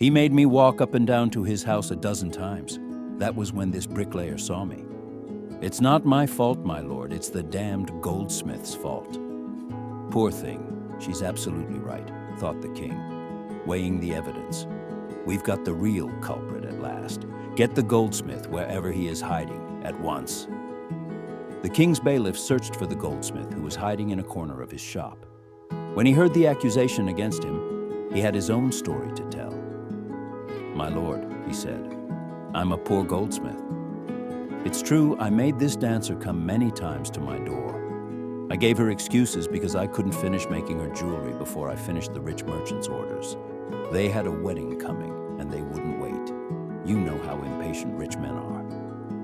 He made me walk up and down to his house 12 times. That was when this bricklayer saw me. It's not my fault, my lord. It's the damned goldsmith's fault. Poor thing. She's absolutely right, thought the king, weighing the evidence. We've got the real culprit at last. Get the goldsmith wherever he is hiding, at once. The king's bailiff searched for the goldsmith, who was hiding in a corner of his shop. When he heard the accusation against him, he had his own story to tell. My lord, he said, I'm a poor goldsmith. It's true, I made this dancer come many times to my door. I gave her excuses because I couldn't finish making her jewelry before I finished the rich merchant's orders. They had a wedding coming, and they wouldn't wait. You know how impatient rich men are.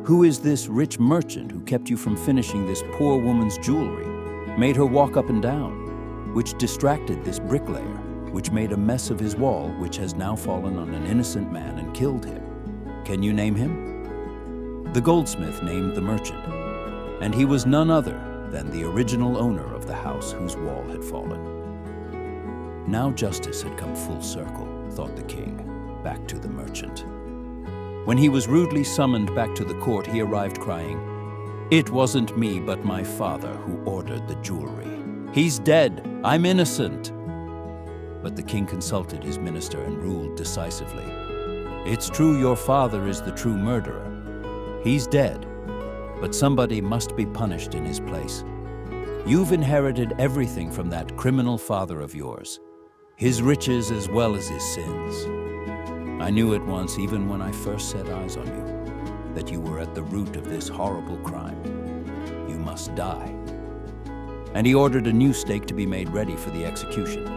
Who is this rich merchant who kept you from finishing this poor woman's jewelry, made her walk up and down, which distracted this bricklayer, which made a mess of his wall, which has now fallen on an innocent man and killed him? Can you name him? The goldsmith named the merchant, and he was none other than the original owner of the house whose wall had fallen. Now justice had come full circle, thought the king, back to the merchant. When he was rudely summoned back to the court, he arrived crying, "It wasn't me, but my father who ordered the jewelry. He's dead. I'm innocent." But the king consulted his minister and ruled decisively. "It's true your father is the true murderer. He's dead, but somebody must be punished in his place. You've inherited everything from that criminal father of yours, his riches as well as his sins. I knew at once, even when I first set eyes on you, that you were at the root of this horrible crime. You must die." And he ordered a new stake to be made ready for the execution,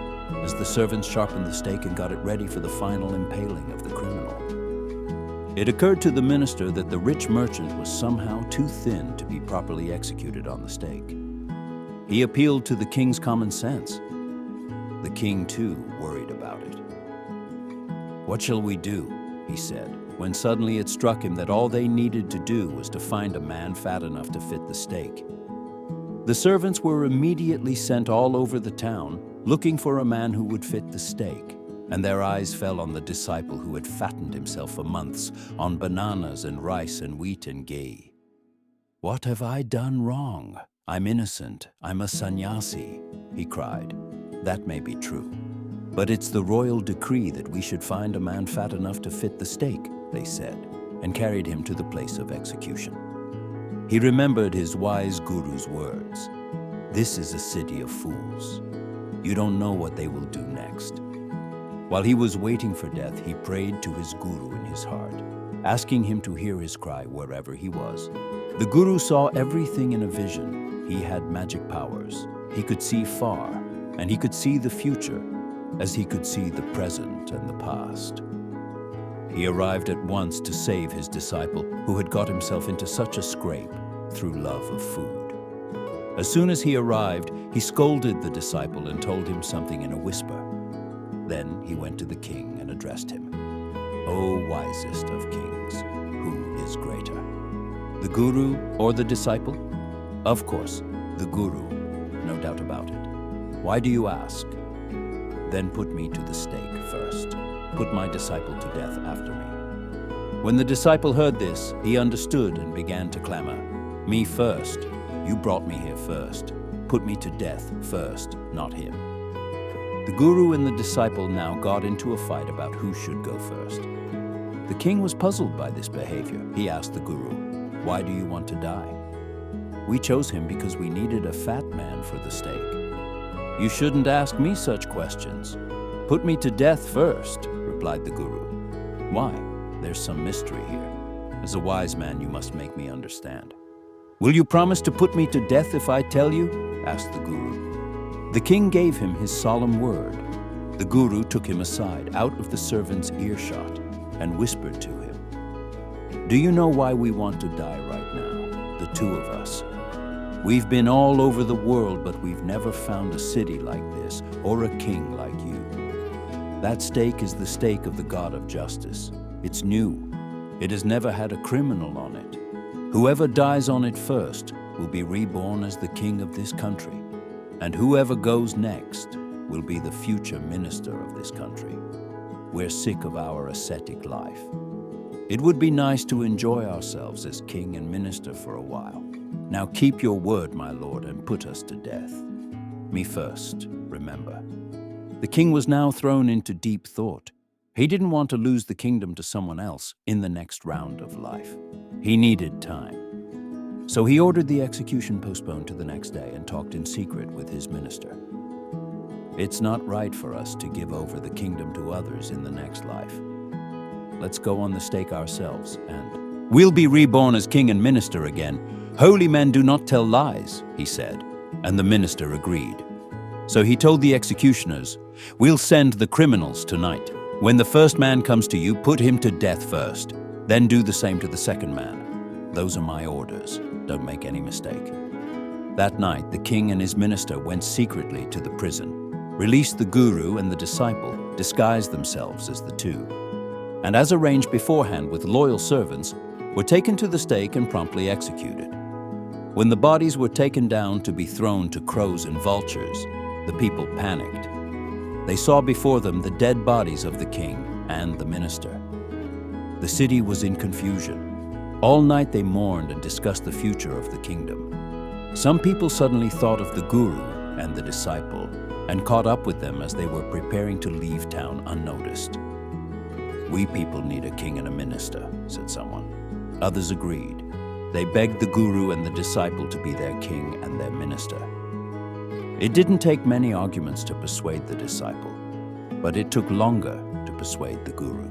as the servants sharpened the stake and got it ready for the final impaling of the criminal. It occurred to the minister that the rich merchant was somehow too thin to be properly executed on the stake. He appealed to the king's common sense. The king, too, worried about it. "What shall we do?" he said, when suddenly it struck him that all they needed to do was to find a man fat enough to fit the stake. The servants were immediately sent all over the town, looking for a man who would fit the stake, and their eyes fell on the disciple who had fattened himself for months on bananas and rice and wheat and ghee. "What have I done wrong? I'm innocent. I'm a sannyasi," he cried. "That may be true, but it's the royal decree that we should find a man fat enough to fit the stake," they said, and carried him to the place of execution. He remembered his wise guru's words. "This is a city of fools. You don't know what they will do next." While he was waiting for death, he prayed to his guru in his heart, asking him to hear his cry wherever he was. The guru saw everything in a vision. He had magic powers. He could see far, and he could see the future, as he could see the present and the past. He arrived at once to save his disciple, who had got himself into such a scrape through love of food. As soon as he arrived, he scolded the disciple and told him something in a whisper. Then he went to the king and addressed him. "O wisest of kings, who is greater, the guru or the disciple?" "Of course, the guru, no doubt about it. Why do you ask?" "Then put me to the stake first. Put my disciple to death after me." When the disciple heard this, he understood and began to clamor, "Me first. You brought me here first. Put me to death first, not him." The guru and the disciple now got into a fight about who should go first. The king was puzzled by this behavior. He asked the guru, "Why do you want to die?" "We chose him because we needed a fat man for the stake." "You shouldn't ask me such questions. Put me to death first," replied the guru. "Why? There's some mystery here. As a wise man, you must make me understand." "Will you promise to put me to death if I tell you?" asked the guru. The king gave him his solemn word. The guru took him aside, out of the servant's earshot, and whispered to him, "Do you know why we want to die right now, the two of us? We've been all over the world, but we've never found a city like this, or a king like you. That stake is the stake of the God of justice. It's new. It has never had a criminal on it. Whoever dies on it first will be reborn as the king of this country, and whoever goes next will be the future minister of this country. We're sick of our ascetic life. It would be nice to enjoy ourselves as king and minister for a while. Now keep your word, my lord, and put us to death. Me first, remember." The king was now thrown into deep thought. He didn't want to lose the kingdom to someone else in the next round of life. He needed time. So he ordered the execution postponed to the next day and talked in secret with his minister. "It's not right for us to give over the kingdom to others in the next life. Let's go on the stake ourselves, and we'll be reborn as king and minister again. Holy men do not tell lies," he said, and the minister agreed. So he told the executioners, "We'll send the criminals tonight. When the first man comes to you, put him to death first. Then do the same to the second man. Those are my orders. Don't make any mistake." That night, the king and his minister went secretly to the prison, released the guru and the disciple, disguised themselves as the two, and as arranged beforehand with loyal servants, were taken to the stake and promptly executed. When the bodies were taken down to be thrown to crows and vultures, the people panicked. They saw before them the dead bodies of the king and the minister. The city was in confusion. All night they mourned and discussed the future of the kingdom. Some people suddenly thought of the guru and the disciple and caught up with them as they were preparing to leave town unnoticed. "We people need a king and a minister," said someone. Others agreed. They begged the guru and the disciple to be their king and their minister. It didn't take many arguments to persuade the disciple, but it took longer to persuade the guru.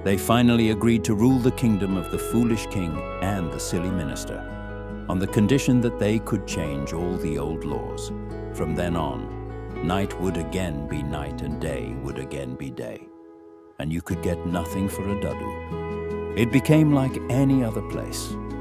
They finally agreed to rule the kingdom of the foolish king and the silly minister, on the condition that they could change all the old laws. From then on, night would again be night and day would again be day, and you could get nothing for a dadu. It became like any other place.